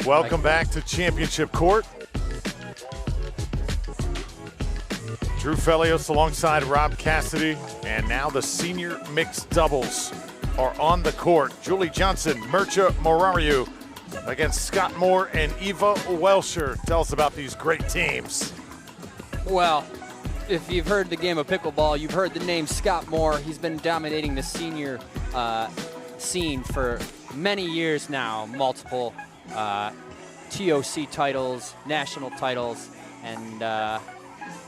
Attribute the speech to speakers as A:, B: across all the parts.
A: Welcome back to Championship Court. Drew Felios alongside Rob Cassidy, and now the senior mixed doubles are on the court. Julie Johnson, Morariu against Scott Moore and Eva Welsher. Tell us about these great teams.
B: Well, if you've heard the game of pickleball, you've heard the name Scott Moore. He's been dominating the senior scene for many years now, multiple TOC titles, national titles, and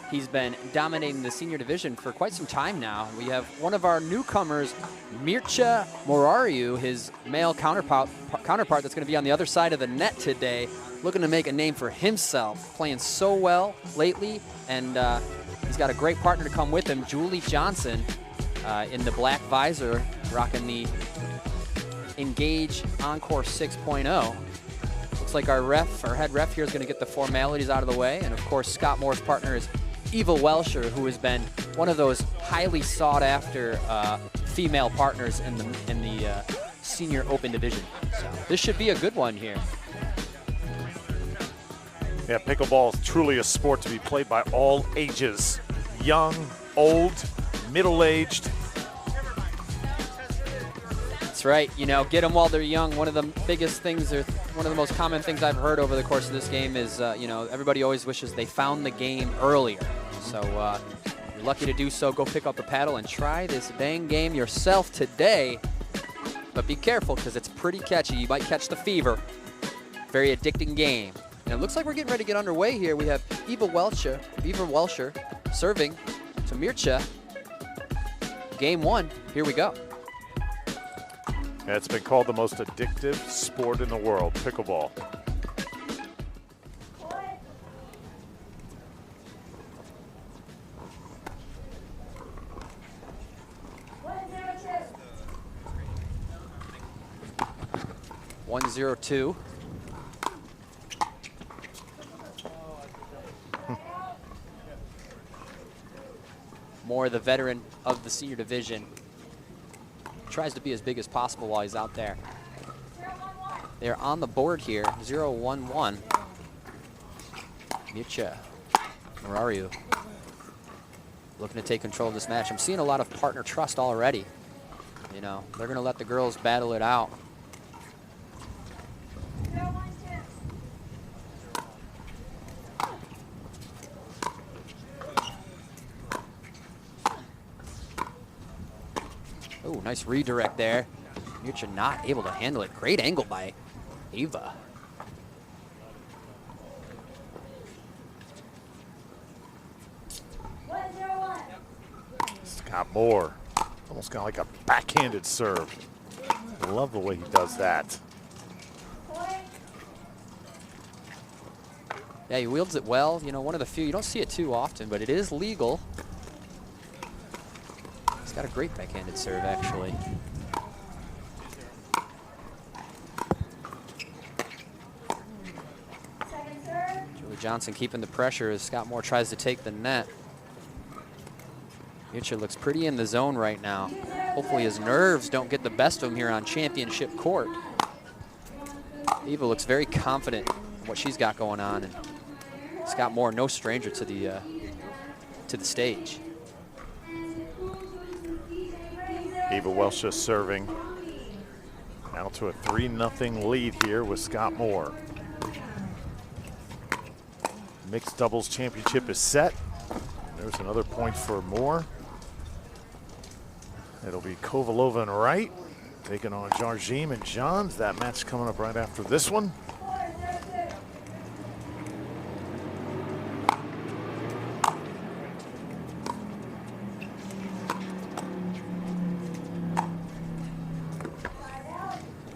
B: he's been dominating the senior division for quite some time now. We have one of our newcomers, Morariu, his male counterpart that's going to be on the other side of the net today, looking to make a name for himself, playing so well lately, and he's got a great partner to come with him, Julie Johnson, in the black visor, rocking the Engage Encore 6.0. Looks like our head ref here is going to get the formalities out of the way, and of course Scott Moore's partner is Eva Welsher, who has been one of those highly sought-after female partners in the senior open division. So this should be a good one here.
A: Yeah, pickleball is truly a sport to be played by all ages. Young, old, middle-aged.
B: That's right. You know, get them while they're young. One of the biggest things, or one of the most common things I've heard over the course of this game is, you know, everybody always wishes they found the game earlier. So you're lucky to do so. Go pick up a paddle and try this dang game yourself today. But be careful, because it's pretty catchy. You might catch the fever. Very addicting game. And it looks like we're getting ready to get underway here. We have Eva Welsher serving to Mircea. Game one. Here we go.
A: Yeah, it's been called the most addictive sport in the world, pickleball.
B: One 1-0-2. Moore, the veteran of the senior division, tries to be as big as possible while he's out there. They're on the board here, 0-1-1. Mircea Morariu looking to take control of this match. I'm seeing a lot of partner trust already. You know, they're going to let the girls battle it out. Oh, nice redirect there. Mircea not able to handle it. Great angle by Eva.
A: Scott Moore, almost got like a backhanded serve. I love the way he does that.
B: Yeah, he wields it well. You know, one of the few, you don't see it too often, but it is legal. He's got a great backhanded serve, actually. Julie Johnson keeping the pressure as Scott Moore tries to take the net. Mircea looks pretty in the zone right now. Hopefully his nerves don't get the best of him here on championship court. Eva looks very confident in what she's got going on, and Scott Moore, no stranger to the stage.
A: Eva Welsher serving. Now to a 3-0 lead here with Scott Moore. Mixed doubles championship is set. There's another point for Moore. It'll be Kovalova and Wright taking on Jardim and Johns. That match coming up right after this one.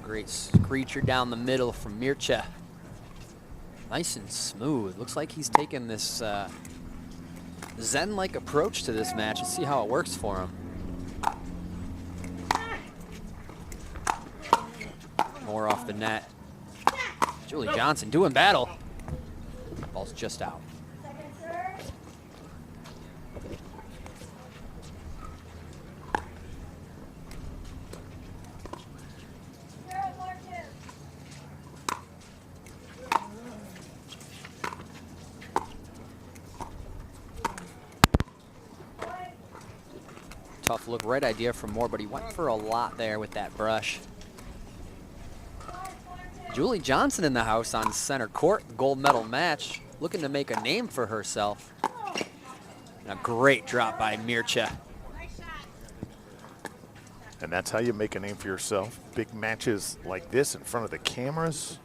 B: Great screecher down the middle from Mircea. Nice and smooth. Looks like he's taken this Zen-like approach to this match. Let's see how it works for him. More off the net. Julie Johnson doing battle. Ball's just out. tough look. Right idea from Moore, but he went for a lot there with that brush. Julie Johnson in the house on center court, gold medal match, looking to make a name for herself. And a great drop by Mircea.
A: And that's how you make a name for yourself. Big matches like this in front of the cameras.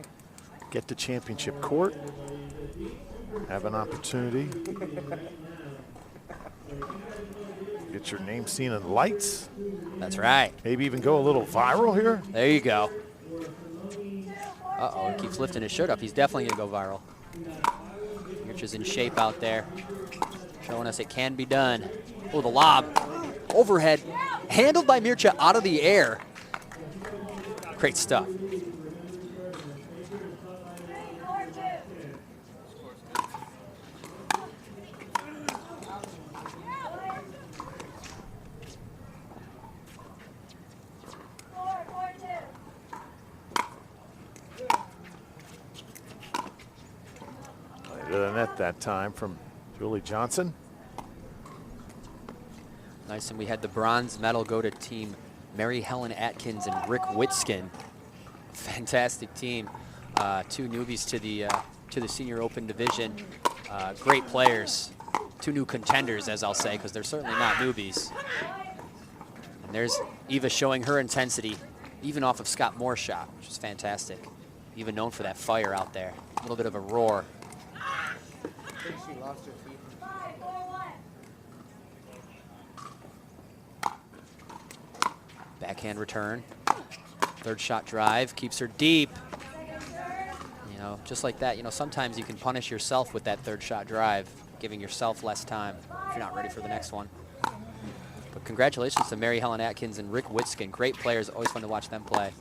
A: Get to championship court. Have an opportunity. Get your name seen in lights.
B: That's right.
A: Maybe even go a little viral here.
B: There you go. Uh-oh, he keeps lifting his shirt up. He's definitely going to go viral. Mircea's in shape out there, showing us it can be done. Oh, the lob. Overhead. Handled by Mircea out of the air. Great stuff.
A: To the net that time from Julie Johnson.
B: Nice, and we had the bronze medal go to team Mary Helen Atkins and Rick Witskin. Fantastic team. Two newbies to the senior open division. Great players. Two new contenders, as I'll say, because they're certainly not newbies. And there's Eva showing her intensity, even off of Scott Moore's shot, which is fantastic. Eva known for that fire out there. A little bit of a roar.
C: She lost her feet.
B: Backhand return. Third shot drive, keeps her deep. You know, just like that, you know, sometimes you can punish yourself with that third shot drive, giving yourself less time if you're not ready for the next one. But congratulations to Mary Helen Atkins and Rick Witskin. Great players, always fun to watch them play.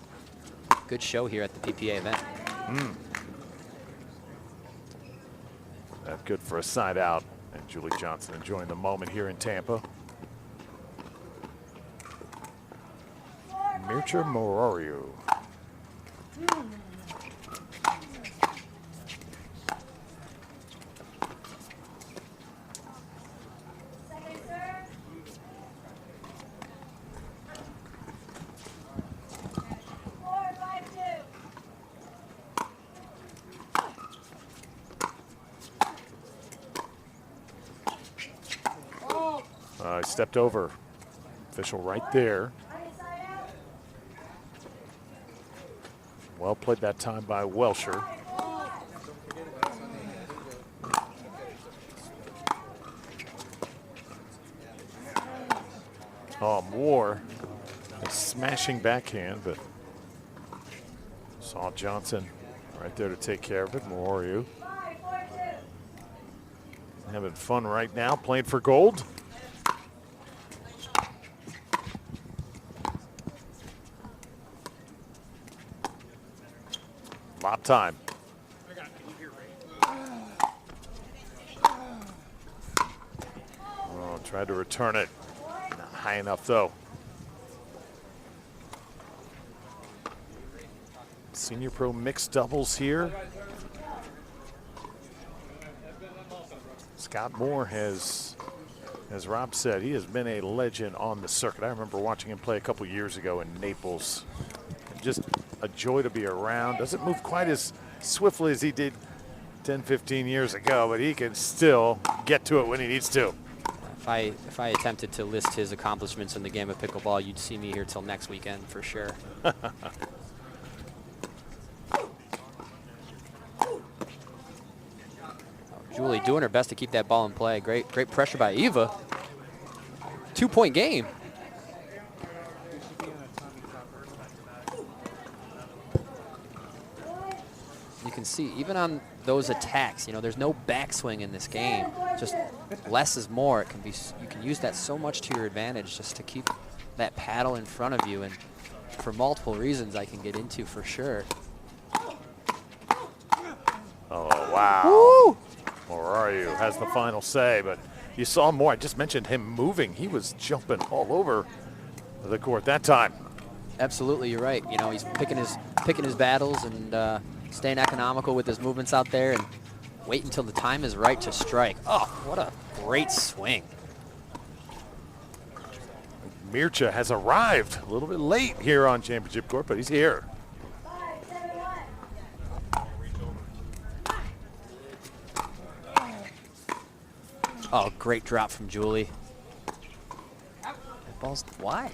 B: Good show here at the PPA event.
A: That's good for a side out. And Julie Johnson enjoying the moment here in Tampa. Welsher and Morariu. Stepped over. Official right there. Well played that time by Welsher. Oh, Moore, a smashing backhand, but saw Johnson right there to take care of it. Morariu having fun right now, playing for gold. Lob time. Oh, tried to return it. Not high enough, though. Senior Pro mixed doubles here. Scott Moore has, as Rob said, he has been a legend on the circuit. I remember watching him play a couple years ago in Naples. Just a joy to be around. Doesn't move quite as swiftly as he did 10, 15 years ago, but he can still get to it when he needs to.
B: If I attempted to list his accomplishments in the game of pickleball, you'd see me here till next weekend for sure. Julie doing her best to keep that ball in play. Great pressure by Eva. 2-point game. You can see, even on those attacks, you know, there's no backswing in this game. Just less is more. It can be, you can use that so much to your advantage just to keep that paddle in front of you, and for multiple reasons I can get into for sure.
A: Oh, wow.
B: Woo!
A: Morariu has the final say, but you saw Moore. I just mentioned him moving. He was jumping all over the court that time.
B: Absolutely, you're right. You know, he's picking his battles and staying economical with his movements out there, and wait until the time is right to strike. Oh, what a great swing.
A: Mircha has arrived a little bit late here on Championship Court, but he's here.
B: Oh, great drop from Julie. That ball's wide.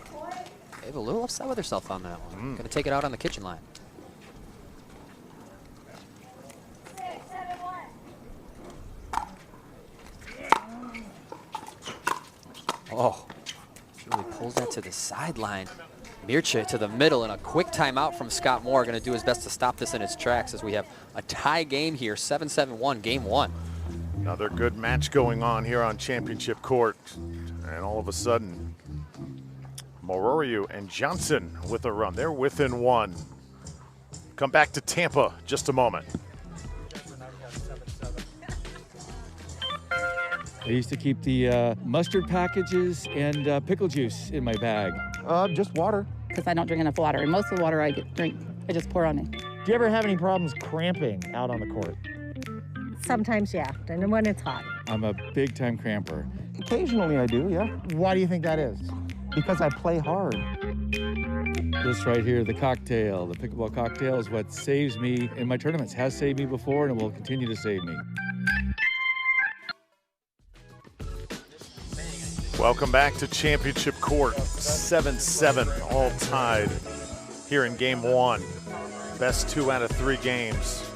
B: Ava a little upset with herself on that one. Gonna take it out on the kitchen line. Oh, Julie pulls that to the sideline. Mircha to the middle, and a quick timeout from Scott Moore. Going to do his best to stop this in its tracks as we have a tie game here, 7-7-1, game one.
A: Another good match going on here on Championship Court. And all of a sudden, Morariu and Johnson with a run. They're within one. Come back to Tampa just a moment.
D: I used to keep the mustard packages and pickle juice in my bag.
E: Just water.
F: Because I don't drink enough water, and most of the water I drink, I just pour on me.
E: Do you ever have any problems cramping out on the court?
G: Sometimes, yeah, and when it's hot.
D: I'm a big-time cramper.
E: Occasionally I do, yeah. Why do you think that is? Because I play hard.
D: This right here, the cocktail, the pickleball cocktail is what saves me in my tournaments. Has saved me before and it will continue to save me.
A: Welcome back to Championship Court. 7-7, all tied here in game one. Best 2 out of 3 games.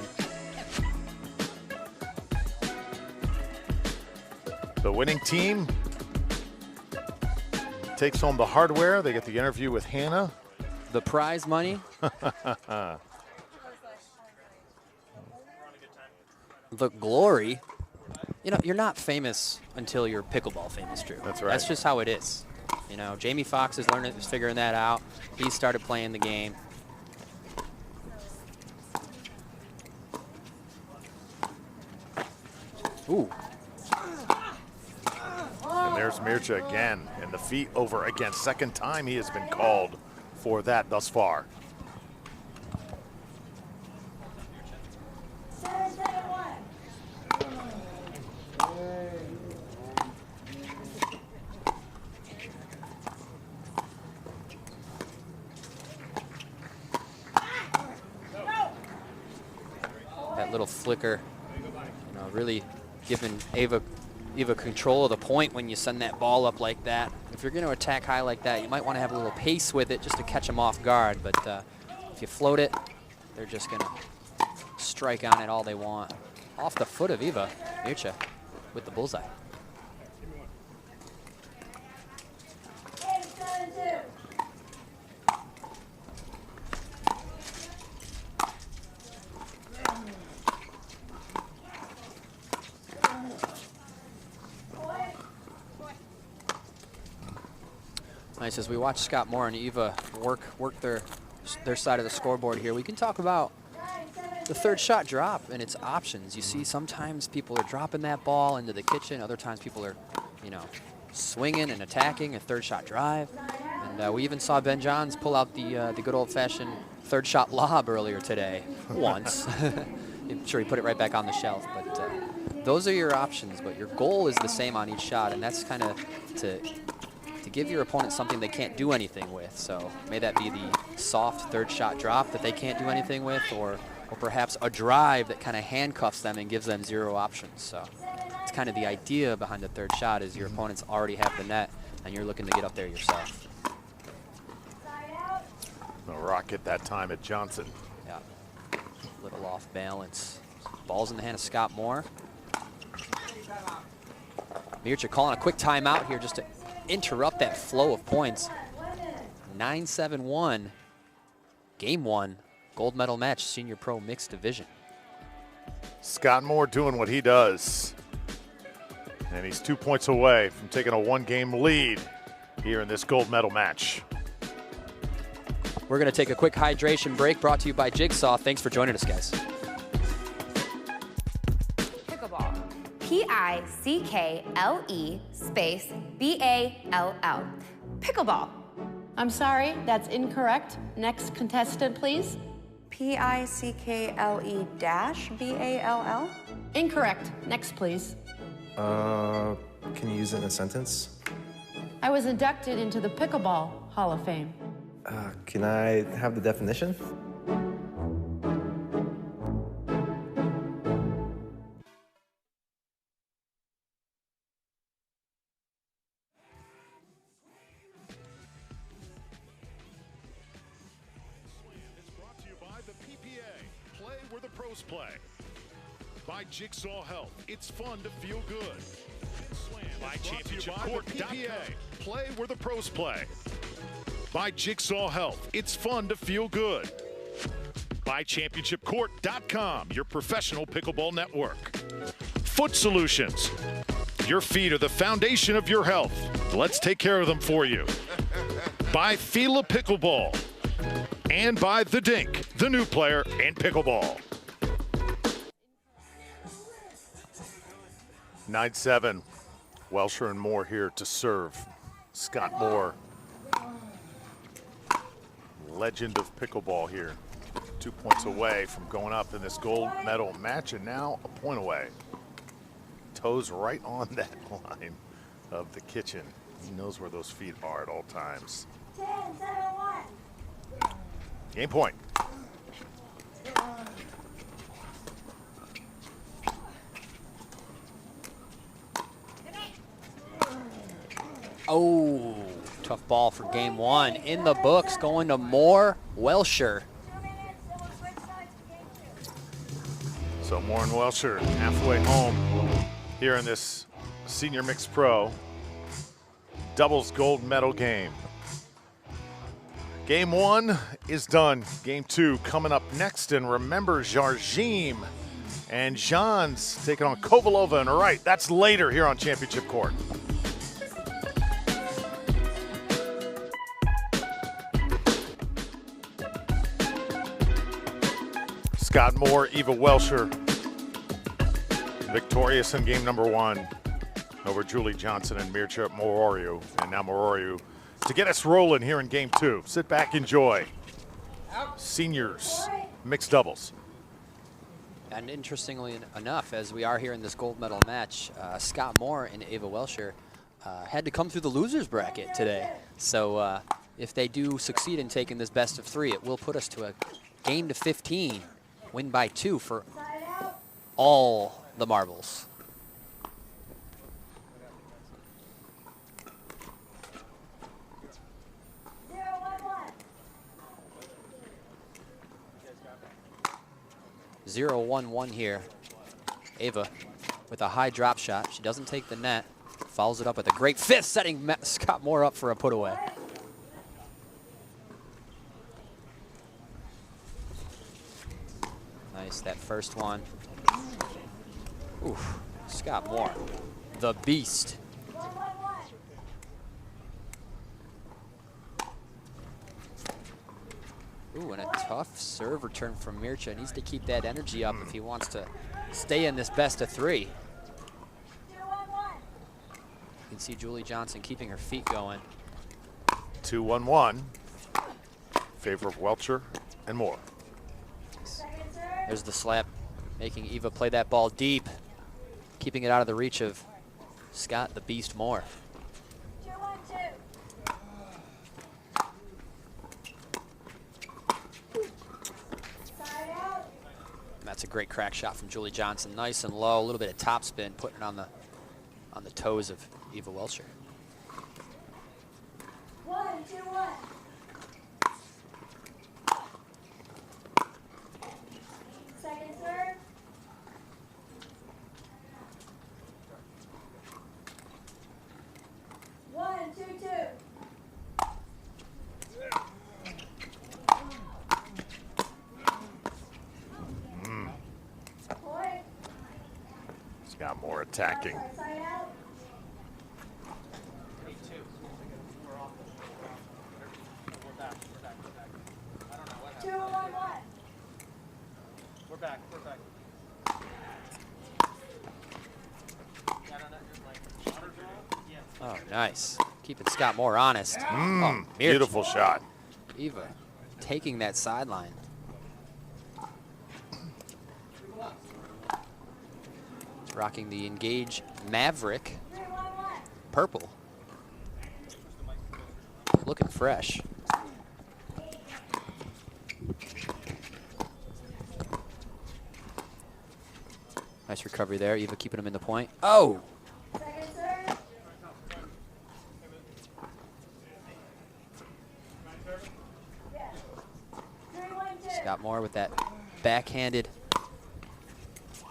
A: The winning team takes home the hardware. They get the interview with Hannah.
B: The prize money. The glory. You know, you're not famous until you're pickleball famous, Drew.
A: That's right.
B: That's just how it is. You know, Jamie Foxx is figuring that out. He started playing the game. Ooh.
A: And there's Mircha again, and the feet over again. Second time he has been called for that thus far.
B: That little flicker, you know, really giving Ava control of the point when you send that ball up like that. If you're going to attack high like that, you might want to have a little pace with it just to catch them off guard. But if you float it, they're just going to strike on it all they want. Off the foot of Eva, Mircha with the bullseye. Nice. As we watch Scott Moore and Eva work their side of the scoreboard here, we can talk about the third shot drop and its options. You see sometimes people are dropping that ball into the kitchen. Other times people are, you know, swinging and attacking a third shot drive. And we even saw Ben Johns pull out the good old-fashioned third shot lob earlier today once. I'm sure he put it right back on the shelf. But those are your options. But your goal is the same on each shot, and that's kind of to give your opponent something they can't do anything with. So may that be the soft third shot drop that they can't do anything with, or perhaps a drive that kind of handcuffs them and gives them 0 options. So it's kind of the idea behind the third shot is your opponents already have the net and you're looking to get up there yourself.
A: A rocket that time at Johnson.
B: Yeah, a little off balance. Ball's in the hand of Scott Moore. Mircha calling a quick timeout here just to interrupt that flow of points. 9-7-1, game one, gold medal match, senior pro mixed division.
A: Scott Moore doing what he does. And he's 2 points away from taking a 1-game lead here in this gold medal match.
B: We're going to take a quick hydration break brought to you by Jigsaw. Thanks for joining us, guys.
H: Pickleball. P-I-C-K-L-E space B-A-L-L. Pickleball.
I: I'm sorry, that's incorrect. Next contestant, please.
J: P-I-C-K-L-E dash B-A-L-L?
I: Incorrect. Next, please.
K: Can you use it in a sentence?
I: I was inducted into the Pickleball Hall of Fame.
K: Can I have the definition?
L: It's brought to you by the PPA. Play where the pros play. By Jigsaw Health. It's fun to feel good. By ChampionshipCourt.com. Play where the pros play. By Jigsaw Health. It's fun to feel good. By ChampionshipCourt.com, your professional pickleball network. Foot Solutions. Your feet are the foundation of your health. Let's take care of them for you. By Fila Pickleball. And by The Dink, the new player in pickleball.
A: 9-7. Welsher and Moore here to serve. Scott Moore, legend of pickleball here. 2 points away from going up in this gold medal match, and now a point away. Toes right on that line of the kitchen. He knows where those feet are at all times.
M: 10, 7, 1.
A: Game point.
B: Oh, tough ball for game one. In the books, going to Moore, Welsher.
A: So Moore and Welsher halfway home here in this senior mixed pro doubles gold medal game. Game one is done. Game two coming up next. And remember, Jardim and Jean's taking on Kovalova and Wright. That's later here on Championship Court. Scott Moore, Eva Welsher, victorious in game number one over Julie Johnson and Morariu. And now Morariu to get us rolling here in game two. Sit back, enjoy. Seniors, mixed doubles.
B: And interestingly enough, as we are here in this gold medal match, Scott Moore and Eva Welsher had to come through the losers bracket today. So if they do succeed in taking this best of three, it will put us to a game to 15. Win by 2 for all the marbles. Zero, 1-1 here. Ava with a high drop shot. She doesn't take the net. Follows it up with a great fifth, setting Scott Moore up for a put away. Nice, that first one. Oof, Scott Moore, the beast. Ooh, and a tough serve return from Mircha. Needs to keep that energy up if he wants to stay in this best of three. You can see Julie Johnson keeping her feet going.
A: 2-1-1. Favor of Welsher and Moore.
B: There's the slap, making Eva play that ball deep, keeping it out of the reach of Scott the Beast Moore.
M: 2-1-2.
B: That's a great crack shot from Julie Johnson. Nice and low, a little bit of top spin, putting it on the toes of Eva Welsher.
M: 1-2-1. Second serve. One, two, two. Point.
A: Scott Moore attacking.
M: Side out. 2-1-1.
C: We're back. We're back.
B: Oh, nice. Keeping Scott Moore honest. Oh,
A: Beautiful shot.
B: Eva taking that sideline. Rocking the Engage Maverick purple. looking fresh. Nice recovery there. Eva keeping him in the point. Oh!
M: Second serve. Yeah. 3-1-2.
B: Scott Moore with that backhanded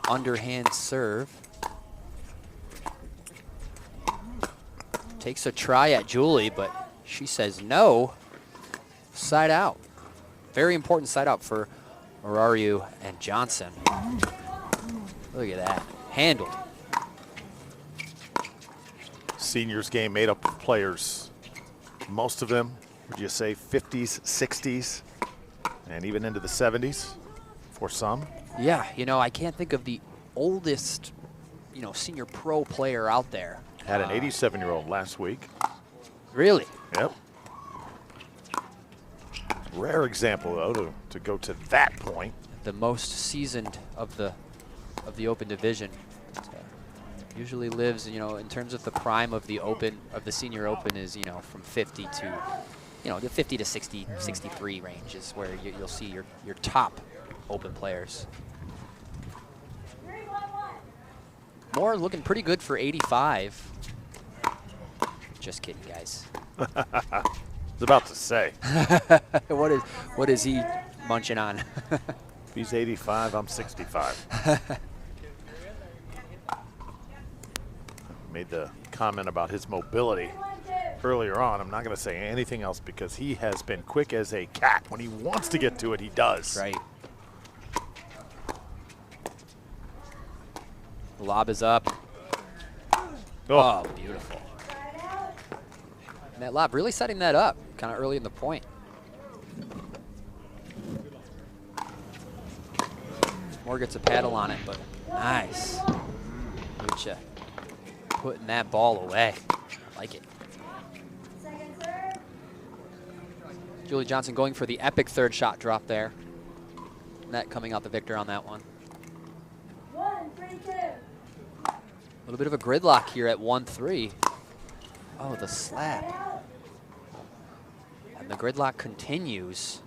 B: underhand serve. Takes a try at Julie, but she says no. Side out. Very important side out for Morariu and Johnson. Look at that. Handled.
A: Seniors game made up of players. Most of them, would you say 50s, 60s, and even into the 70s for some?
B: Yeah, you know, I can't think of the oldest, you know, senior pro player out there.
A: Had an 87-year-old last week.
B: Really?
A: Yep. Rare example, though, to go to that point.
B: The most seasoned of the Open division. Usually lives, you know, in terms of the prime of the Open, of the Senior Open is, you know, from 50 to, you know, the 50 to 60, 63 range is where you'll see your top Open players.
M: 3-1-1.
B: Moore looking pretty good for 85. Just kidding, guys.
A: I was about to say.
B: What is he munching on?
A: If he's 85, I'm 65. Made the comment about his mobility earlier on. I'm not going to say anything else because he has been quick as a cat. When he wants to get to it, he does.
B: Right. The lob is up. Oh, beautiful. And that lob really setting that up kind of early in the point. Moore gets a paddle on it, but nice. Lucha putting that ball away. Like it.
M: Second serve.
B: Julie Johnson going for the epic third shot drop there. Net coming out the victor on that one.
M: 1-3-2.
B: A little bit of a gridlock here at 1-3. Oh, the slap. And the gridlock continues.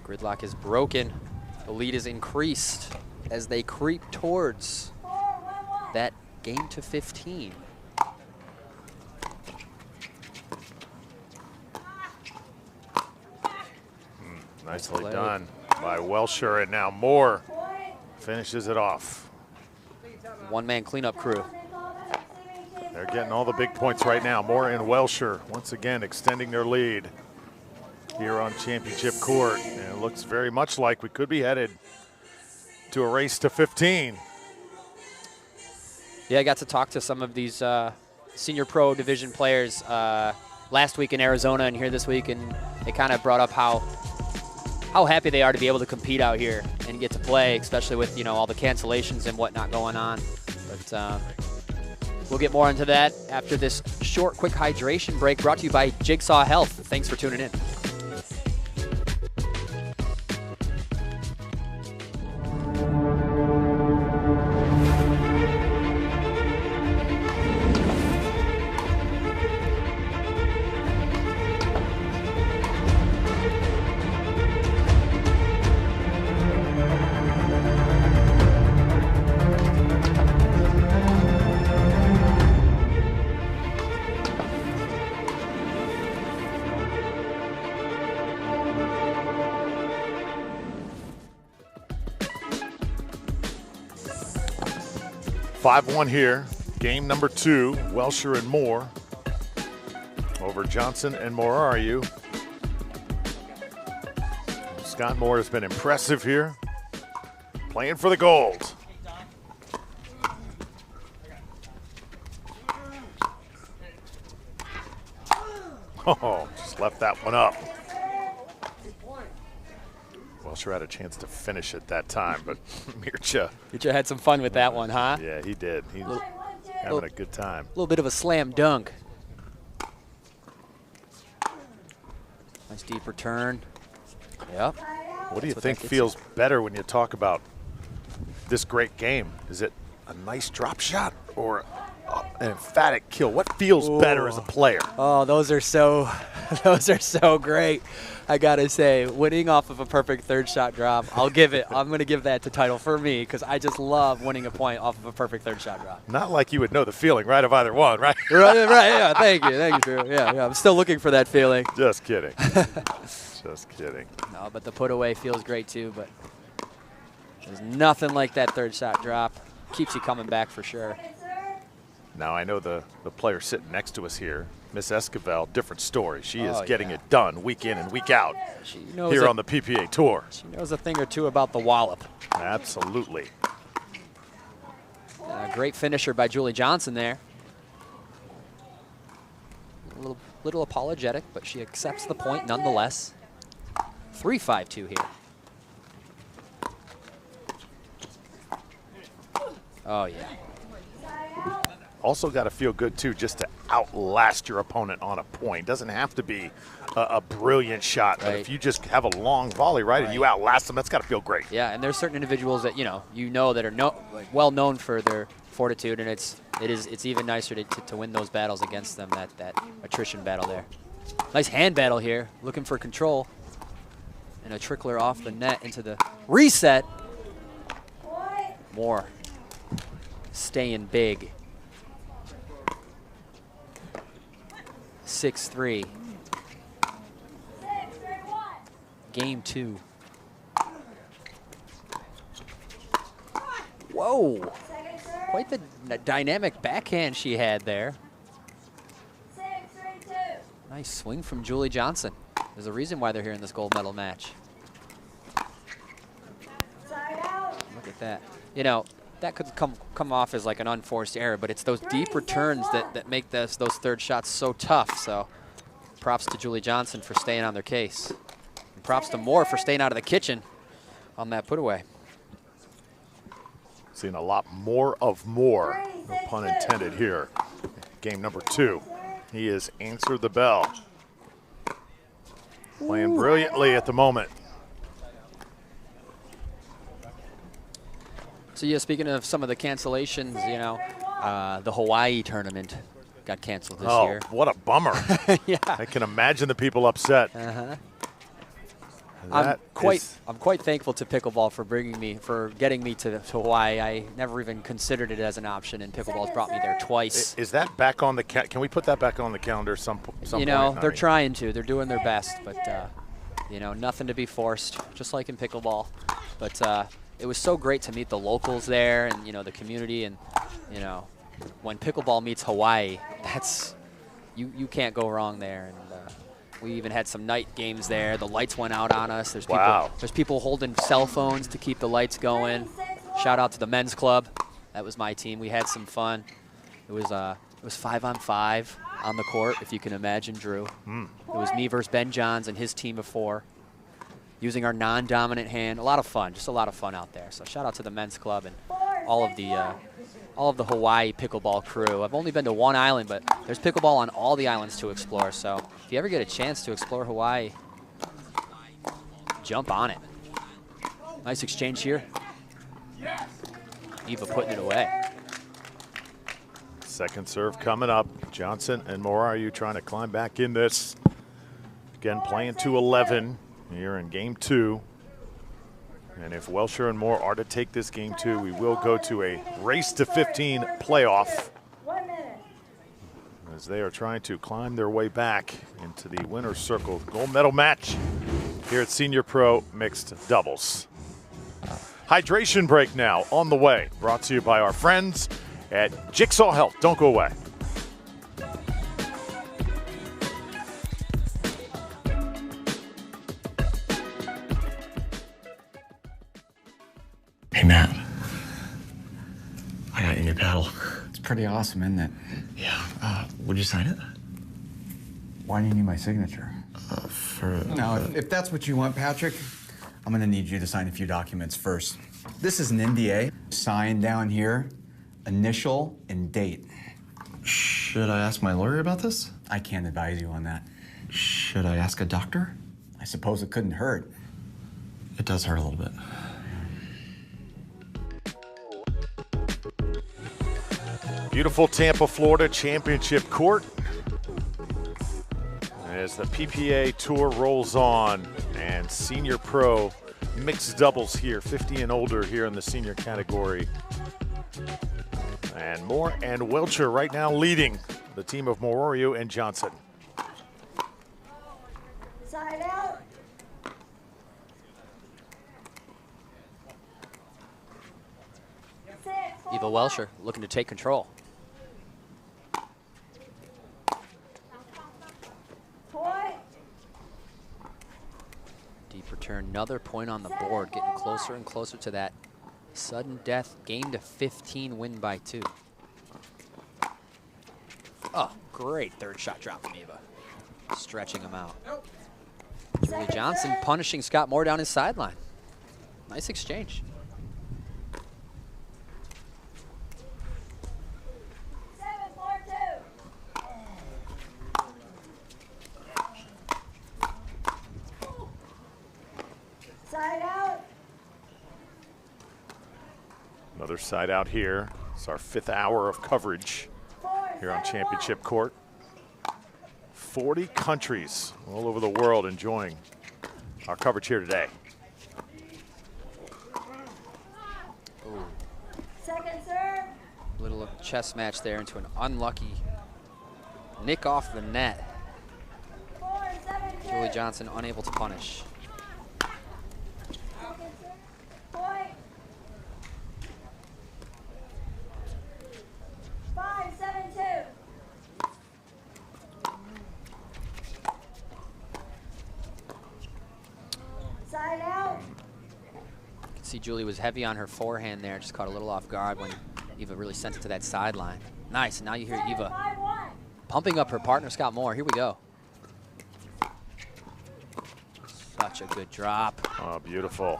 B: Gridlock is broken. The lead is increased as they creep towards that game to 15.
A: Nicely done by Welsher, and now Moore finishes it off.
B: One-man cleanup crew.
A: They're getting all the big points right now. Moore and Welsher once again extending their lead here on championship court. And it looks very much like we could be headed to a race to 15.
B: Yeah, I got to talk to some of these senior pro division players last week in Arizona and here this week, and they kind of brought up how happy they are to be able to compete out here and get to play, especially with, you know, all the cancellations and whatnot going on. But we'll get more into that after this short, quick hydration break brought to you by Jigsaw Health. Thanks for tuning in.
A: Five-1 here, game number 2, Welsher and Moore over Johnson and Morariu. Scott Moore has been impressive here, playing for the gold. Oh, just left that one up. Welsher had a chance to finish it that time, but Mircha
B: had some fun with that one, huh?
A: Yeah, he did. He was having a good time.
B: A little bit of a slam dunk. Nice deep return. Yep.
A: What do you think feels better when you talk about this great game? Is it a nice drop shot or an emphatic kill? What feels better as a player?
B: Oh, those are so great. I gotta say, winning off of a perfect third shot drop, I'm gonna give that to title for me because I just love winning a point off of a perfect third shot drop.
A: Not like you would know the feeling, right, of either one, right?
B: right, yeah, thank you, Drew. Yeah, I'm still looking for that feeling.
A: Just kidding. Just kidding.
B: No, but the put away feels great too, but there's nothing like that third shot drop. Keeps you coming back for sure.
A: Now I know the player sitting next to us here, Miss Esquivel, different story. She is getting it done week in and week out here on the PPA Tour.
B: She knows a thing or two about the wallop.
A: Absolutely.
B: Great finisher by Julie Johnson there. A little apologetic, but she accepts the point nonetheless. 3-5-2 here. Oh, yeah.
A: Also got to feel good, too, just to outlast your opponent on a point. Doesn't have to be a brilliant shot, but if you just have a long volley, and you outlast them, that's got to feel great.
B: Yeah, and there's certain individuals that, you know that are well known for their fortitude, and it's even nicer to win those battles against them, that attrition battle there. Nice hand battle here, looking for control. And a trickler off the net into the reset. Moore staying big. 6-3. Game 2. Whoa. Quite the dynamic backhand she had there. Nice swing from Julie Johnson. There's a reason why they're here in this gold medal match. Look at that. That could come off as like an unforced error, but it's those deep returns that make those third shots so tough. So props to Julie Johnson for staying on their case. And props to Moore for staying out of the kitchen on that put away.
A: Seeing a lot more of Moore, no pun intended here. Game number 2. He has answered the bell. Playing brilliantly at the moment.
B: So yeah, speaking of some of the cancellations, the Hawaii tournament got canceled this year.
A: Oh, what a bummer.
B: Yeah.
A: I can imagine the people upset.
B: I'm quite thankful to pickleball for getting me to Hawaii. I never even considered it as an option, and pickleball's brought me there twice.
A: Is that back on the can we put that back on the calendar some point?
B: They're trying to. They're doing their best, but nothing to be forced, just like in pickleball. But it was so great to meet the locals there and the community, and when pickleball meets Hawaii, that's you can't go wrong there. And we even had some night games there. The lights went out on us. There's people holding cell phones to keep the lights going. Shout out to the men's club. That was my team. We had some fun. It was 5-on-5 on the court, if you can imagine, Drew. It was me versus Ben Johns and his team of 4, using our non-dominant hand. A lot of fun, just a lot of fun out there. So shout out to the men's club and all of the Hawaii pickleball crew. I've only been to one island, but there's pickleball on all the islands to explore. So if you ever get a chance to explore Hawaii, jump on it. Nice exchange here. Eva putting it away.
A: Second serve coming up. Johnson and Morariu trying to climb back in this. Again, playing to 11 here in game 2. And if Welsher and Moore are to take this game 2, we will go to a race to 15 playoff, as they are trying to climb their way back into the winner's circle gold medal match here at Senior Pro Mixed Doubles. Hydration break now on the way, brought to you by our friends at Jigsaw Health. Don't go away.
N: Hey, Matt. I got you a new paddle.
O: It's pretty awesome, isn't it?
N: Yeah. Would you sign it?
O: Why do you need my signature?
N: Now,
O: if that's what you want, Patrick, I'm gonna need you to sign a few documents first. This is an NDA. Sign down here, initial and date.
N: Should I ask my lawyer about this?
O: I can't advise you on that.
N: Should I ask a doctor?
O: I suppose it couldn't hurt.
N: It does hurt a little bit.
A: Beautiful Tampa, Florida championship court. As the PPA Tour rolls on, and senior pro mixed doubles here, 50 and older here in the senior category. And Moore and Welsher right now leading the team of Morariu and Johnson.
M: Side out.
B: Eva Welsher looking to take control.
M: Point.
B: Deep return, another point on the board, getting closer and closer to that sudden death, gain to 15, win by 2. Oh, great third shot drop from Eva. Stretching him out. Julie Johnson punishing Scott Moore down his sideline. Nice exchange.
M: Side out.
A: Another side out here. It's our 5th hour of coverage here on Championship Court. 40 countries all over the world enjoying our coverage here today.
B: Ooh.
M: Second serve.
B: Little chess match there into an unlucky nick off the net.
M: 4-7-2.
B: Julie Johnson unable to punish.
M: Second serve. Point. 5-7-2. Side out.
B: You can see Julie was heavy on her forehand there, just caught a little off guard when Eva really sent it to that sideline. Nice, now you hear Eva
M: 5-1.
B: pumping up her partner, Scott Moore. Here we go. Such a good drop.
A: Oh, beautiful.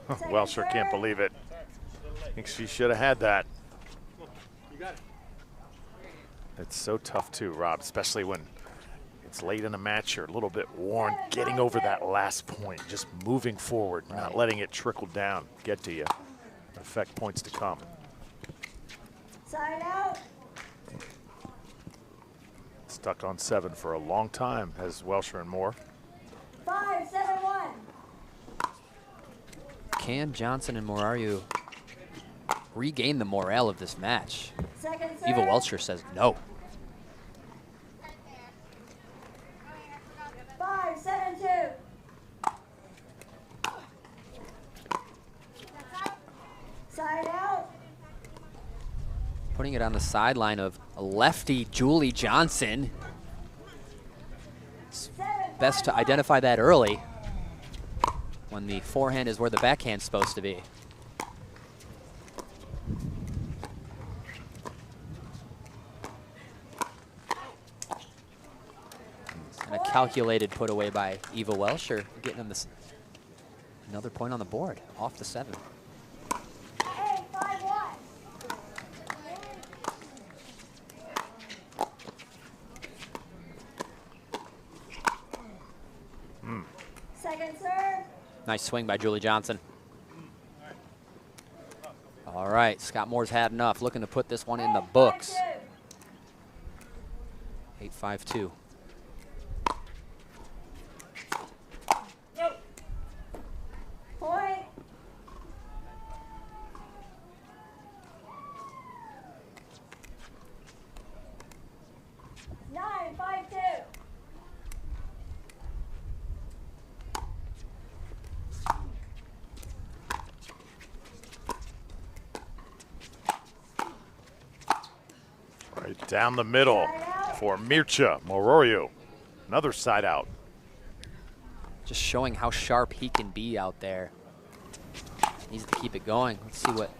A: Welsher can't believe it. Thinks she should have had that. It's so tough too, Rob, especially when it's late in the match, you're a little bit worn, getting over that last point, just moving forward, not letting it trickle down, get to you, affect points to come.
M: Side out.
A: Stuck on 7 for a long time as Welsher and Moore.
M: 5-7-1.
B: Can Johnson and Morariu regain the morale of this match?
M: Second serve.
B: Eva Welsher says no.
M: 5-7-2. Side out.
B: Putting it on the sideline of a lefty Julie Johnson. It's best to identify that early when the forehand is where the backhand's supposed to be. And a calculated put away by Eva Welsher, getting them this another point on the board, off the 7.
M: Hey, 5-1. Second serve.
B: Nice swing by Julie Johnson. All right, Scott Moore's had enough, looking to put this one in the books. 8-5-2.
M: Point. Nine, 5-2.
A: Right down the middle for Mircea Morariu. Another side out.
B: Just showing how sharp he can be out there. Needs to keep it going. Let's see what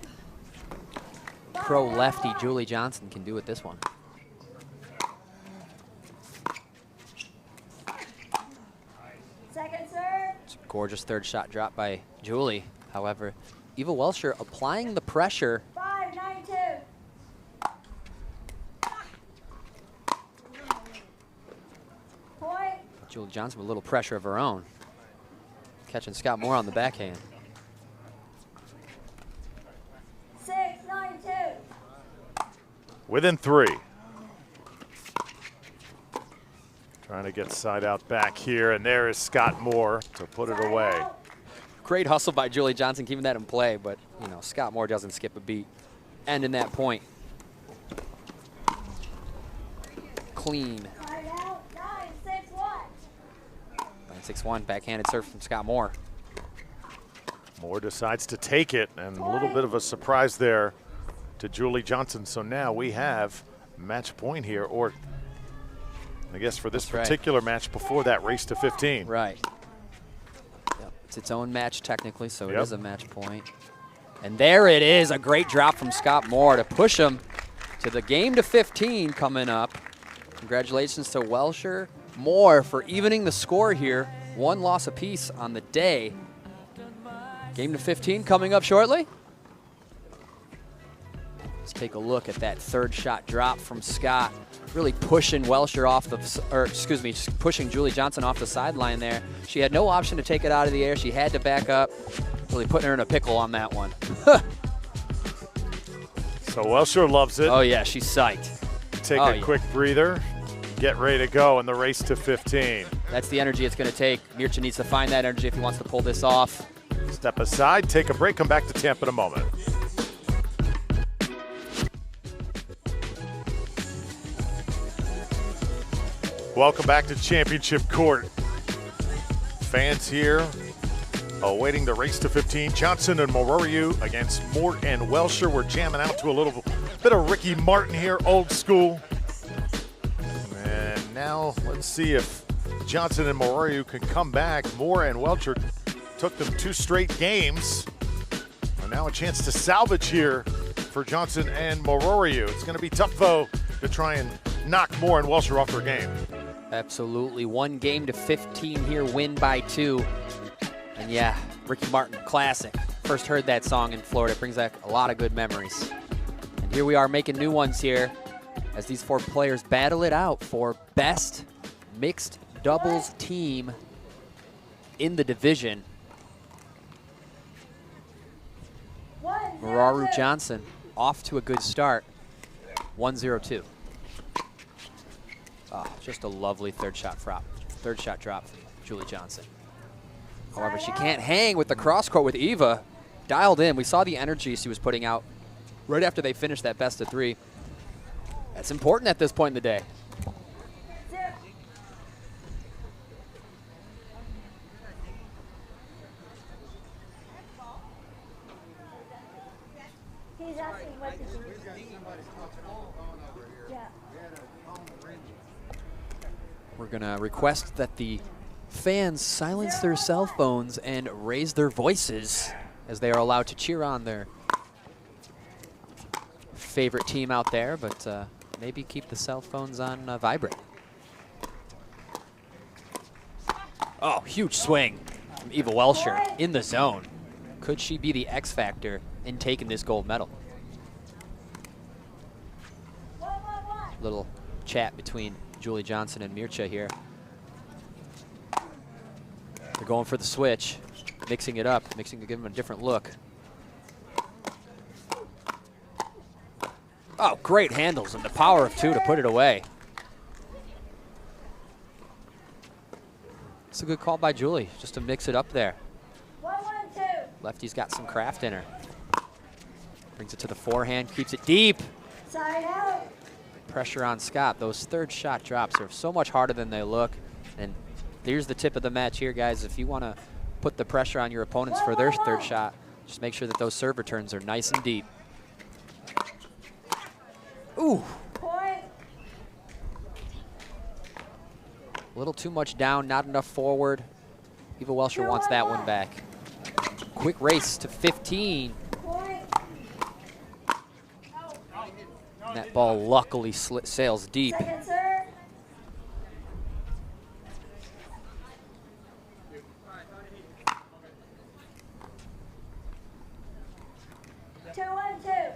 B: pro lefty Julie Johnson can do with this one.
M: Second serve.
B: It's a gorgeous third shot drop by Julie. However, Eva Welsher applying the pressure.
M: 5-9-2. Point.
B: Julie Johnson with a little pressure of her own. Catching Scott Moore on the backhand.
M: 6-9-2.
A: Within 3. Trying to get side out back here, and there is Scott Moore to put it away.
B: Great hustle by Julie Johnson, keeping that in play, but you know, Scott Moore doesn't skip a beat. And in that point. Clean. 9-6-1, backhanded serve from Scott Moore.
A: Moore decides to take it, and a little bit of a surprise there to Julie Johnson. So now we have match point here, or I guess for this particular match before that race to 15.
B: Right. Yep. It's its own match technically, so it is a match point. And there it is, a great drop from Scott Moore to push him to the game to 15 coming up. Congratulations to Welsher Moore for evening the score here. 1 loss apiece on the day. Game to 15 coming up shortly. Let's take a look at that third shot drop from Scott. Really pushing Welsher off the, or excuse me, just pushing Julie Johnson off the sideline there. She had no option to take it out of the air. She had to back up. Really putting her in a pickle on that one.
A: So Welsher loves it.
B: Oh yeah, she's psyched.
A: Take a quick breather. Get ready to go in the race to 15.
B: That's the energy it's going to take. Mircha needs to find that energy if he wants to pull this off.
A: Step aside, take a break, come back to Tampa in a moment. Welcome back to Championship Court. Fans here awaiting the race to 15. Johnson and Morariu against Moore and Welsher. We're jamming out to a little bit of Ricky Martin here, old school. And now let's see if Johnson and Morariu can come back. Moore and Welsher took them 2 straight games. And now a chance to salvage here for Johnson and Morariu. It's going to be tough, though, to try and knock Moore and Welsher off their game.
B: Absolutely. 1 game to 15 here, win by 2. And yeah, Ricky Martin, classic. First heard that song in Florida. It brings back a lot of good memories. And here we are making new ones here as these 4 players battle it out for best mixed doubles team in the division. Morariu Johnson off to a good start. 1-0-2. Oh, just a lovely third shot drop from Julie Johnson. However, she can't hang with the cross court with Eva. Dialed in. We saw the energy she was putting out right after they finished that best of 3. That's important at this point in the day.
M: He's asking what did you Yeah.
B: We're going to request that the fans silence their cell phones and raise their voices as they are allowed to cheer on their favorite team out there, but maybe keep the cell phones on vibrate. Oh, huge swing from Eva Welsher in the zone. Could she be the X factor in taking this gold medal? Little chat between Julie Johnson and Mircha here. They're going for the switch, mixing it up, to give them a different look. Oh, great handles and the power of 2 to put it away. It's a good call by Julie, just to mix it up there.
M: 1-1-2.
B: Lefty's got some craft in her. Brings it to the forehand, keeps it deep.
M: Side out.
B: Pressure on Scott. Those third shot drops are so much harder than they look. And here's the tip of the match here, guys. If you want to put the pressure on your opponents for their third shot, just make sure that those serve returns are nice and deep. Ooh.
M: Point.
B: A little too much down, not enough forward. Eva Welsher wants that one back. Quick race to 15. And that ball luckily sails deep.
M: Second serve. Two, 1-2.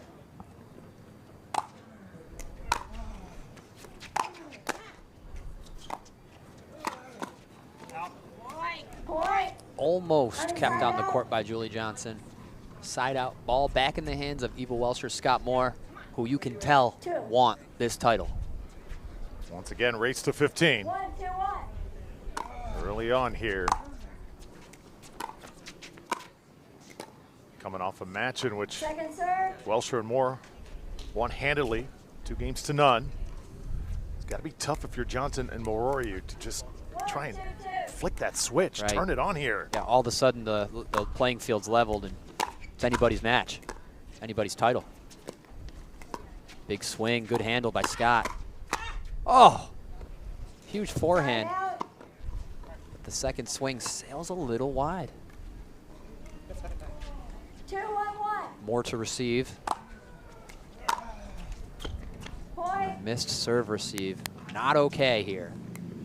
M: Point.
B: almost kept on the court by Julie Johnson. Side out ball back in the hands of Eva Welsher, Scott Moore, who you can tell want this title.
A: Once again, race to 15.
M: 1, 2, 1.
A: Early on here. Coming off a match in which
M: Second serve.
A: Welsher and Moore won handily, 2-0. It's got to be tough if you're Johnson and Morariu to just try and flick that switch,
B: Right.
A: turn it on here.
B: Yeah, all of a sudden the playing field's leveled and it's anybody's match, anybody's title. Big swing, good handle by Scott. Oh, huge forehand. But the second swing sails a little wide.
M: 2, 1, 1.
B: Moore to receive.
M: Point.
B: Missed serve receive. Not okay here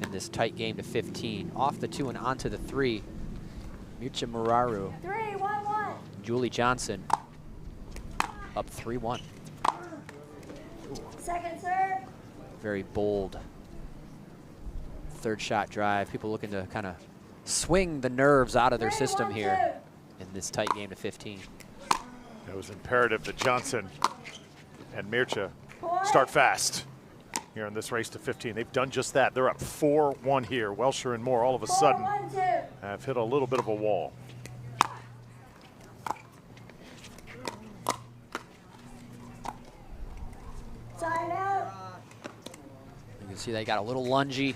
B: in this tight game to 15. Off the 2 and onto the 3. Morariu.
M: 3, 1, 1.
B: Julie Johnson up 3-1.
M: Second serve.
B: Very bold third shot drive. People looking to kind of swing the nerves out of their system here in this tight game to 15.
A: It was imperative that Johnson and Mircea start fast here in this race to 15. They've done just that. They're up 4-1 here. Welsher and Moore all of a sudden have hit a little bit of a wall.
M: Side out.
B: You can see they got a little lungy.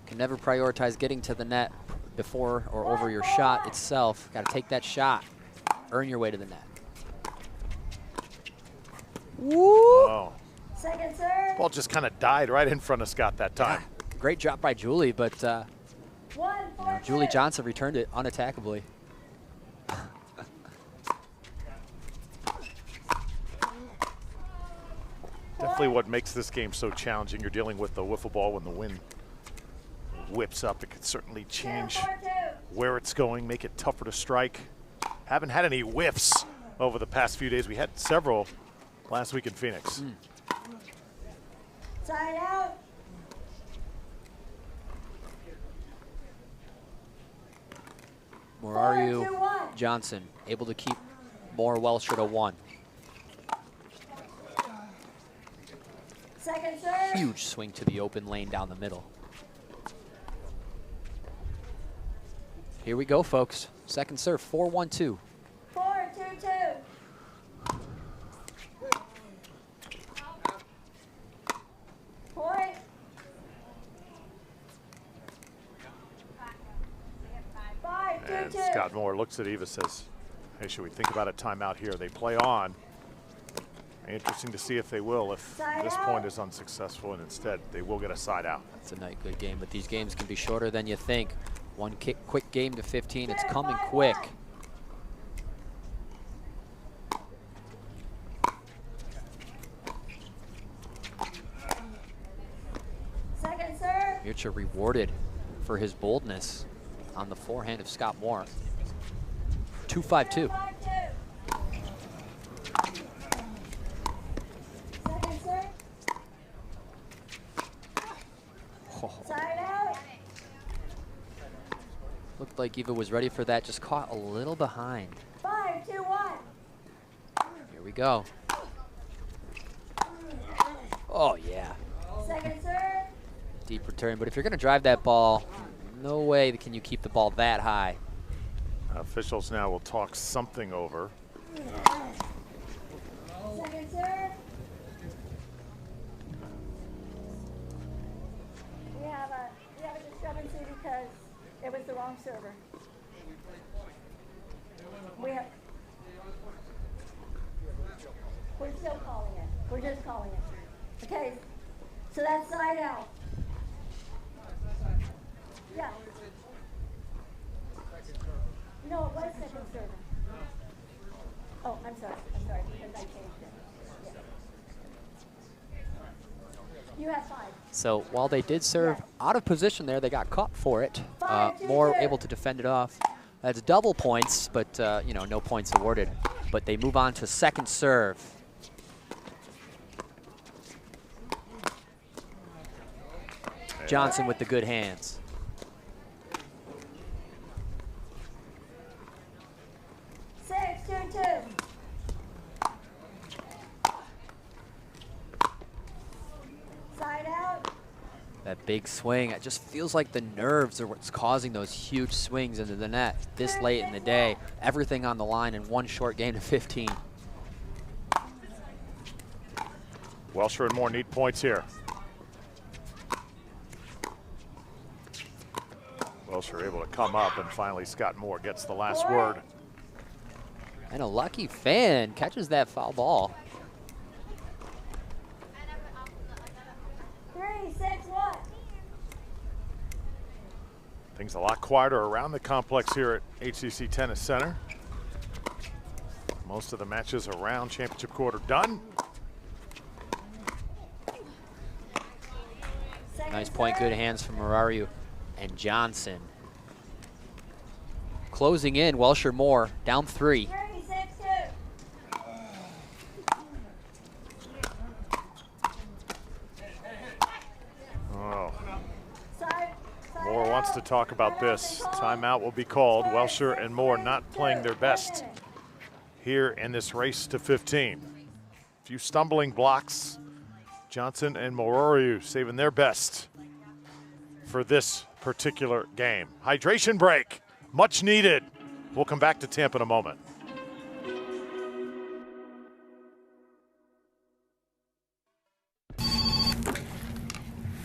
B: Can never prioritize getting to the net before or over your shot itself. Got to take that shot. Earn your way to the net. Woo!
A: Oh.
M: Second serve.
A: Ball just kind of died right in front of Scott that time.
B: Great drop by Julie, but Julie
M: 2.
B: Johnson returned it unattackably.
A: Definitely what makes this game so challenging. You're dealing with the wiffle ball when the wind whips up. It could certainly change where it's going, make it tougher to strike. Haven't had any whiffs over the past few days. We had several last week in Phoenix.
M: Side out.
B: Morariu
M: 4, 2, 1.
B: Johnson able to keep Moore Welsher to 1.
M: Second serve.
B: Huge swing to the open lane down the middle. Here we go, folks. Second serve, 4-1-2.
M: 4, 2, 2. Point. Five, 2,
A: And
M: 2.
A: Scott Moore looks at Eva, says, hey, should we think about a timeout here? They play on. Interesting to see if they will, if this point is unsuccessful, and instead they will get a side out.
B: It's a night good game, but these games can be shorter than you think. One quick game to 15. It's coming quick.
M: Second serve.
B: Mircea rewarded for his boldness on the forehand of Scott Moore. 2-5-2.
M: Second serve. Side out.
B: Looked like Eva was ready for that, just caught a little behind.
M: 5, 2, 1.
B: Here we go. Oh, yeah.
M: Second serve.
B: Deep return, but if you're going to drive that ball, no way can you keep the ball that high.
A: Officials now will talk something over.
M: Second serve. We have a discrepancy because it was the wrong server. We're still calling it. We're just calling it. Okay, so that's side out. Yeah. No, it was second server. Oh, I'm sorry, because I changed it. Yeah. You have 5.
B: So while they did serve out of position there, they got caught for it. Moore able to defend it off. That's double points, but you know, no points awarded. But they move on to second serve. Johnson with the good hands. big swing. It just feels like the nerves are what's causing those huge swings into the net this late in the day. Everything on the line in one short game to 15.
A: Welsher and Moore need points here. Welsher able to come up, and finally Scott Moore gets the last word.
B: And a lucky fan catches that foul ball.
M: 3, 6, 1.
A: Things a lot quieter around the complex here at HCC Tennis Center. Most of the matches around championship quarter done.
B: Nice point, good hands from Morariu and Johnson. Closing in, Welsher Moore down 3.
M: 3, 6, 2.
A: Oh. Moore wants to talk about this. Timeout will be called. Welsher and Moore not playing their best here in this race to 15. A few stumbling blocks. Johnson and Morariu saving their best for this particular game. Hydration break, much needed. We'll come back to Tampa in a moment.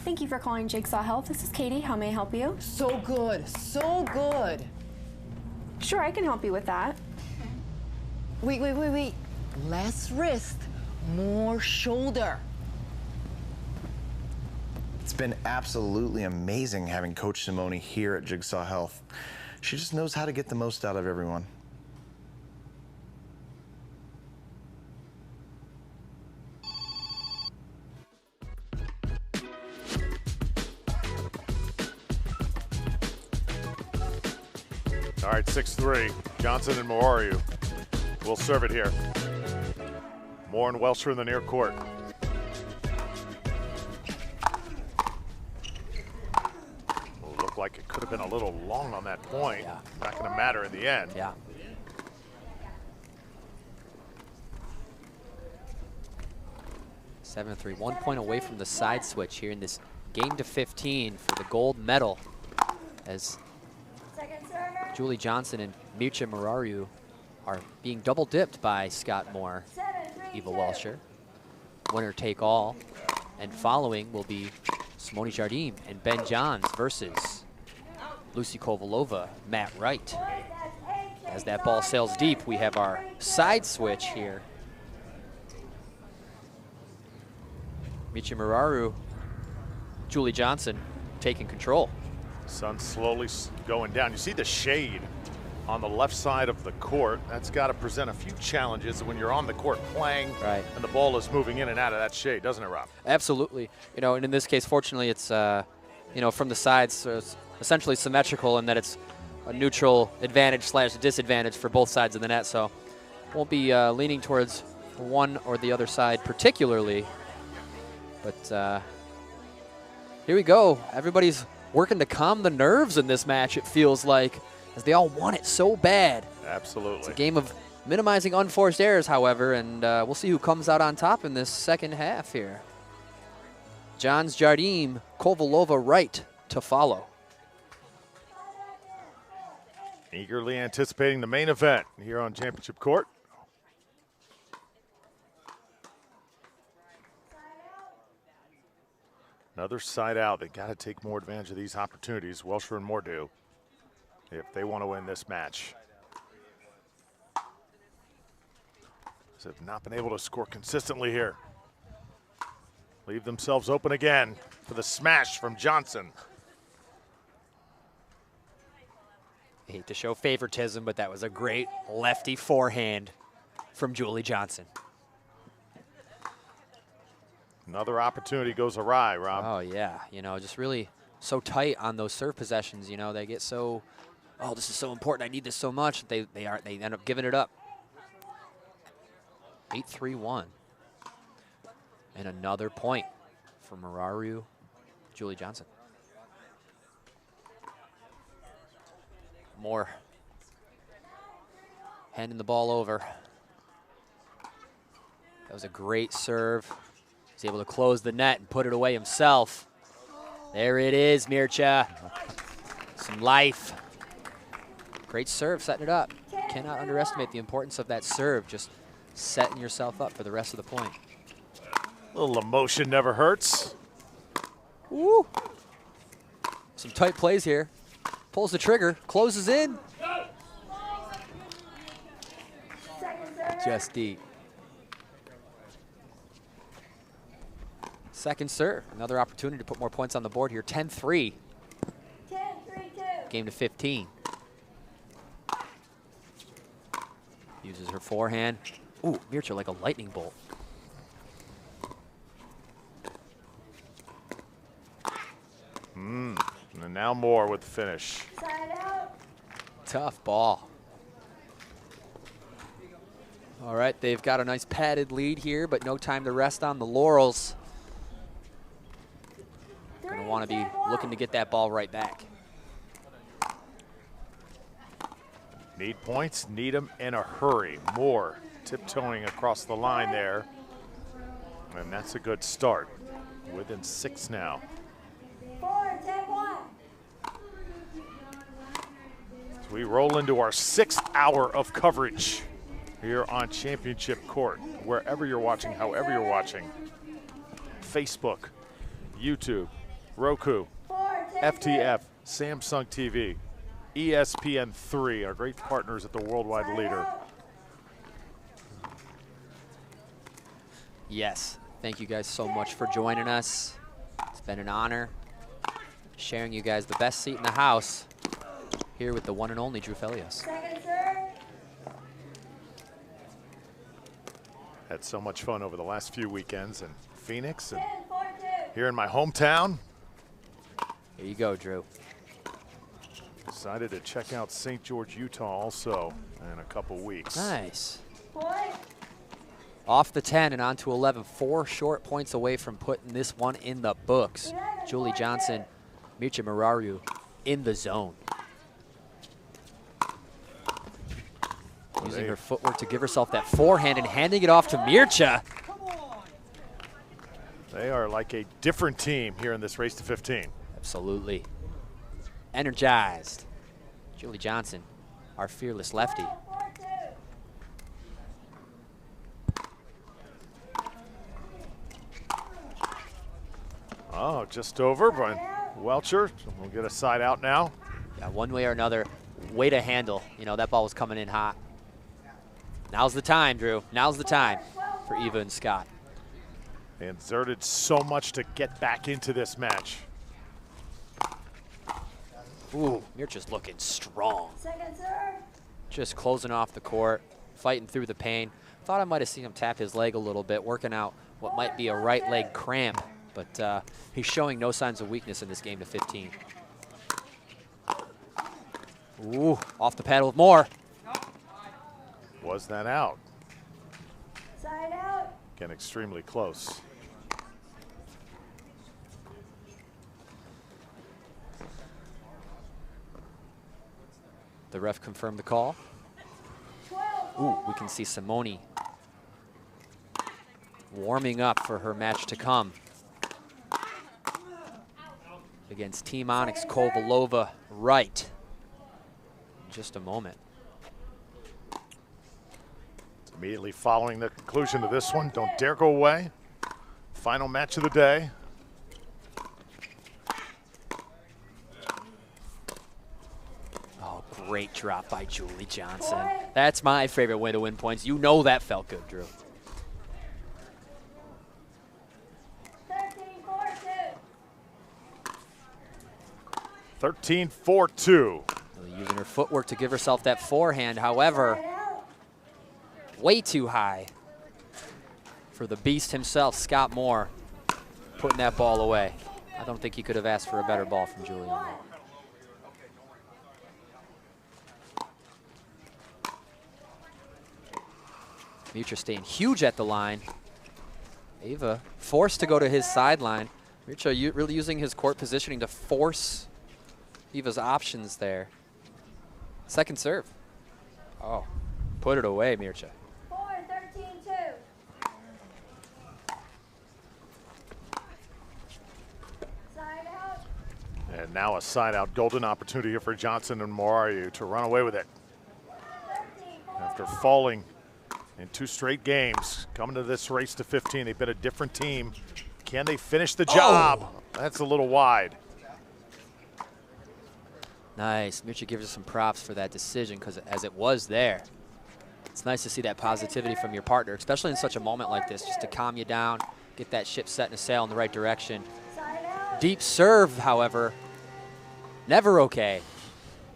I: Thank you for calling Jigsaw Health. This is Katie. How may I help you?
P: So good, so good.
I: Sure, I can help you with that.
P: Wait. Less wrist, more shoulder.
K: It's been absolutely amazing having Coach Simone here at Jigsaw Health. She just knows how to get the most out of everyone.
A: All right, 6-3. Johnson and Morariu will serve it here. Moore and Welsher in the near court. Looked like it could have been a little long on that point.
B: Yeah.
A: Not going to matter in the end.
B: Yeah. Seven 3, 1 point away from the side switch here in this game to 15 for the gold medal, as Julie Johnson and Mircea Morariu are being double dipped by Scott Moore, Eva Welsher. Winner take all. And following will be Simone Jardim and Ben Johns versus Lucy Kovalova, Matt Wright. As that ball sails deep, we have our side switch here. Mircea Morariu, Julie Johnson taking control.
A: Sun slowly going down. You see the shade on the left side of the court. That's got to present a few challenges when you're on the court playing,
B: right,
A: and the ball is moving in and out of that shade, doesn't it, Rob?
B: Absolutely. You know, and in this case, fortunately, it's you know, from the sides, so it's essentially symmetrical in that it's a neutral advantage / disadvantage for both sides of the net. So won't be leaning towards one or the other side particularly. But here we go. Everybody's working to calm the nerves in this match, it feels like, as they all want it so bad.
A: Absolutely.
B: It's a game of minimizing unforced errors, however, and we'll see who comes out on top in this second half here. Johns, Jardim, Kovalova, Wright to follow.
A: Eagerly anticipating the main event here on Championship Court. Another side out. They got to take more advantage of these opportunities. Welsher and Moore do, if they want to win this match. So have not been able to score consistently here. Leave themselves open again for the smash from Johnson.
B: I hate to show favoritism, but that was a great lefty forehand from Julie Johnson.
A: Another opportunity goes awry, Rob.
B: Oh, yeah. You know, just really so tight on those serve possessions. You know, they get so, oh, this is so important. I need this so much. They end up giving it up. 8-3-1. And another point for Morariu, Julie Johnson. Moore handing the ball over. That was a great serve. He's able to close the net and put it away himself. There it is, Mircha. Some life. Great serve, setting it up. Cannot underestimate the importance of that serve, just setting yourself up for the rest of the point.
A: A little emotion never hurts.
B: Woo. Some tight plays here. Pulls the trigger, closes in. Just deep. Second serve, another opportunity to put more points on the board here. 10-3. Game to 15. Uses her forehand. Ooh, Mircha like a lightning bolt.
A: And now Moore with the finish.
B: Tough ball. All right, they've got a nice padded lead here, but no time to rest on the laurels. Gonna want to be looking to get that ball right back.
A: Need points, need them in a hurry. Moore tiptoeing across the line there. And that's a good start. Within 6 now.
M: 4-10-1.
A: As we roll into our 6th hour of coverage here on Championship Court. Wherever you're watching, however you're watching. Facebook, YouTube, Roku, FTF, Samsung TV, ESPN3, our great partners at the Worldwide Leader.
B: Yes, thank you guys so much for joining us. It's been an honor sharing you guys the best seat in the house here with the one and only Drew Felios.
A: Had so much fun over the last few weekends in Phoenix and here in my hometown.
B: Here you go, Drew.
A: Decided to check out St. George, Utah also in a couple weeks.
B: Nice. Off the 10 and on to 11. 4 short points away from putting this one in the books. Julie Johnson, Mircha Morariu in the zone. Using her footwork to give herself that forehand and handing it off to Mircha.
A: They are like a different team here in this race to 15.
B: Absolutely. Energized. Julie Johnson, our fearless lefty.
A: Oh, just over by Welsher. We'll get a side out now.
B: Yeah, one way or another, way to handle. You know, that ball was coming in hot. Now's the time, Drew. Now's the time for Eva and Scott.
A: They exerted so much to get back into this match.
B: Ooh, Mircha's looking strong. Just closing off the court, fighting through the pain. Thought I might have seen him tap his leg a little bit, working out what might be a right leg cramp, but he's showing no signs of weakness in this game to 15. Ooh, off the paddle with Moore.
A: Was that out?
M: Side out.
A: Again, extremely close.
B: The ref confirmed the call. Ooh, we can see Simone warming up for her match to come against Team Onyx Kovalova right in just a moment.
A: Immediately following the conclusion of this one, don't dare go away. Final match of the day.
B: Oh, great drop by Julie Johnson. That's my favorite way to win points. You know that felt good, Drew.
A: 13-4-2.
B: Using her footwork to give herself that forehand, however, way too high for the beast himself, Scott Moore, putting that ball away. I don't think he could have asked for a better ball from Julie on that. Mircha staying huge at the line. Ava forced to go to his sideline. Mircha really using his court positioning to force Eva's options there. Second serve. Oh, put it away, Mircha.
M: 4-13-2. Side out.
A: And now a side out golden opportunity here for Johnson and Morariu to run away with it. After falling in 2 straight games, coming to this race to 15, they've been a different team. Can they finish the job? That's a little wide.
B: Nice. Mircea gives us some props for that decision because as it was there, it's nice to see that positivity from your partner, especially in such a moment like this, just to calm you down, get that ship setting a sail in the right direction. Deep serve, however, never okay.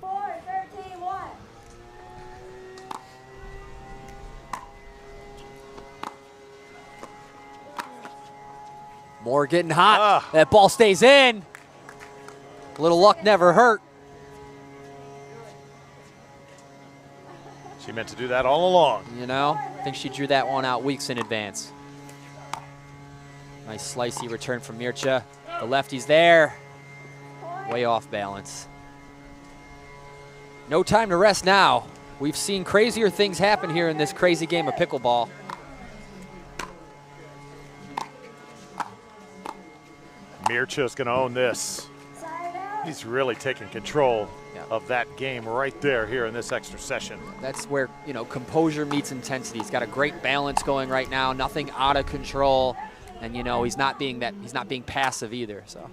M: 4-13-1.
B: Moore getting hot. That ball stays in. A little luck never hurt.
A: She meant to do that all along.
B: You know, I think she drew that one out weeks in advance. Nice slicey return from Mircea. The lefty's there. Way off balance. No time to rest now. We've seen crazier things happen here in this crazy game of pickleball.
A: Mircea's going to own this. He's really taking control of that game right there here in this extra session.
B: That's where, you know, composure meets intensity. He's got a great balance going right now, nothing out of control. And you know, he's not being passive either. So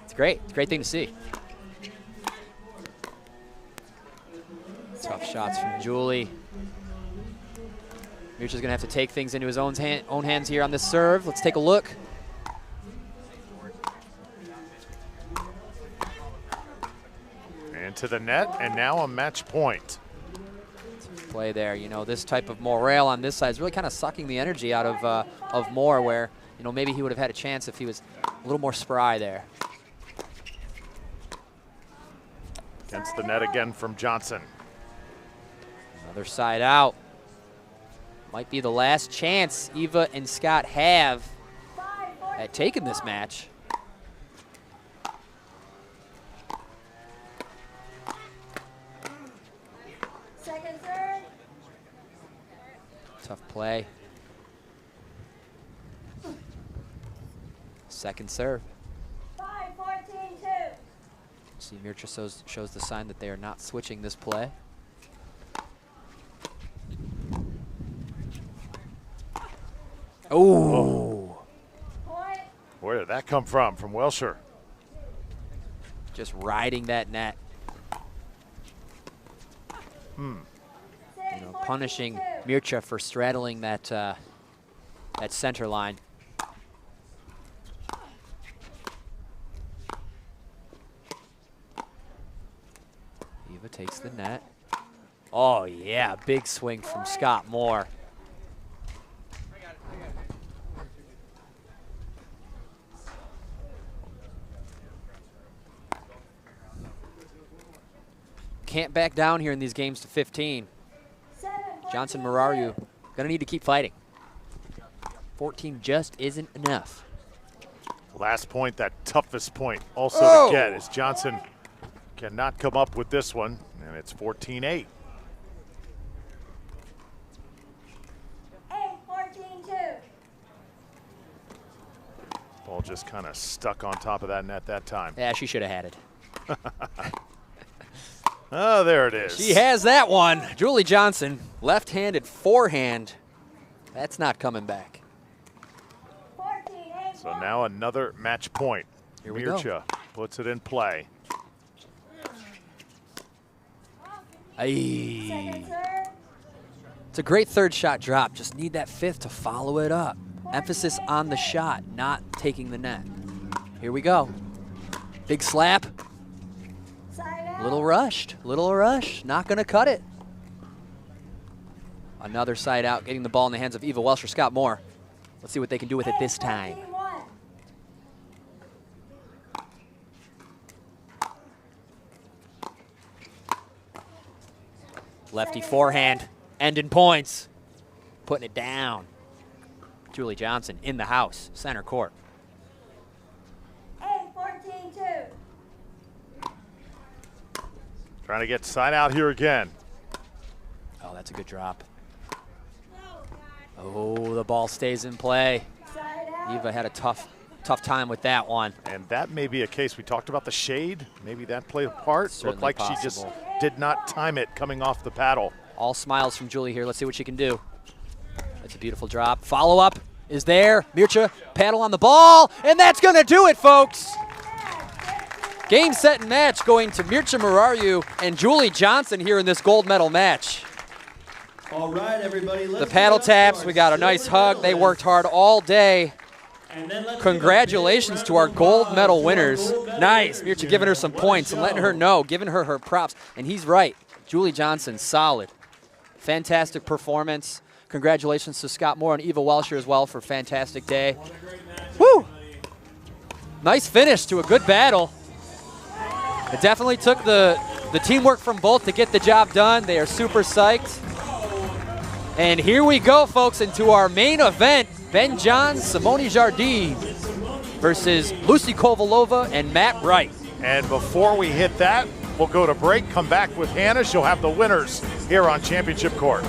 B: it's great. It's a great thing to see. Tough shots from Julie. Mircea's gonna have to take things into his own hands here on this serve. Let's take a look.
A: Into the net, and now a match point.
B: Play there. You know, this type of morale on this side is really kind of sucking the energy out of Moore, where, you know, maybe he would have had a chance if he was a little more spry there.
A: Against the net again from Johnson.
B: Another side out. Might be the last chance Eva and Scott have at taking this match.
M: Second serve.
B: Tough play. Second serve.
M: 5-14-2.
B: See, Mircea shows the sign that they are not switching this play. Oh!
A: Where did that come from Welsher?
B: Just riding that net. You know, punishing Mircea for straddling that that center line. Eva takes the net. Oh yeah, big swing from Scott Moore. Can't back down here in these games to 15. Johnson and Marariu gonna need to keep fighting. 14 just isn't enough.
A: Last point, that toughest point also to get, as Johnson cannot come up with this one, and it's 14-8.
M: 8-14-2.
A: Ball just kind of stuck on top of that net that time.
B: Yeah, she should have had it.
A: Oh, there it is.
B: She has that one. Julie Johnson, left-handed forehand. That's not coming back.
A: So now another match point.
B: Here we
A: Mircea puts it in play.
B: Aye. It's a great third shot drop. Just need that fifth to follow it up. Emphasis on the shot, not taking the net. Here we go. Big slap. Little rush, not gonna cut it. Another side out, getting the ball in the hands of Eva Welsher, Scott Moore. Let's see what they can do with it this time. Lefty forehand, ending points. Putting it down. Julie Johnson in the house, center court.
M: 8-14-2.
A: Trying to get side out here again.
B: Oh, that's a good drop. Oh, the ball stays in play. Eva had a tough tough time with that one.
A: And that may be a case. We talked about the shade. Maybe that played a part.
B: Certainly
A: Looked like
B: possible.
A: she just did not time it coming off the paddle.
B: All smiles from Julie here. Let's see what she can do. That's a beautiful drop. Follow-up is there. Mircea, paddle on the ball, and that's going to do it, folks. Game, set, and match going to Mircea Morariu and Julie Johnson here in this gold medal match.
Q: All right, everybody.
B: The paddle taps, we got a nice hug. They worked hard all day. Congratulations to our gold medal winners. Nice, Mircea giving her some points and letting her know, giving her her props. And he's right, Julie Johnson, solid. Fantastic performance. Congratulations to Scott Moore and Eva Welsher as well for a fantastic day. Woo! Nice finish to a good battle. It definitely took the teamwork from both to get the job done. They are super psyched. And here we go, folks, into our main event. Ben Johns, Simone Jardine versus Lucy Kovalova and Matt Wright.
A: And before we hit that, we'll go to break, come back with Hannah. She'll have the winners here on Championship Court.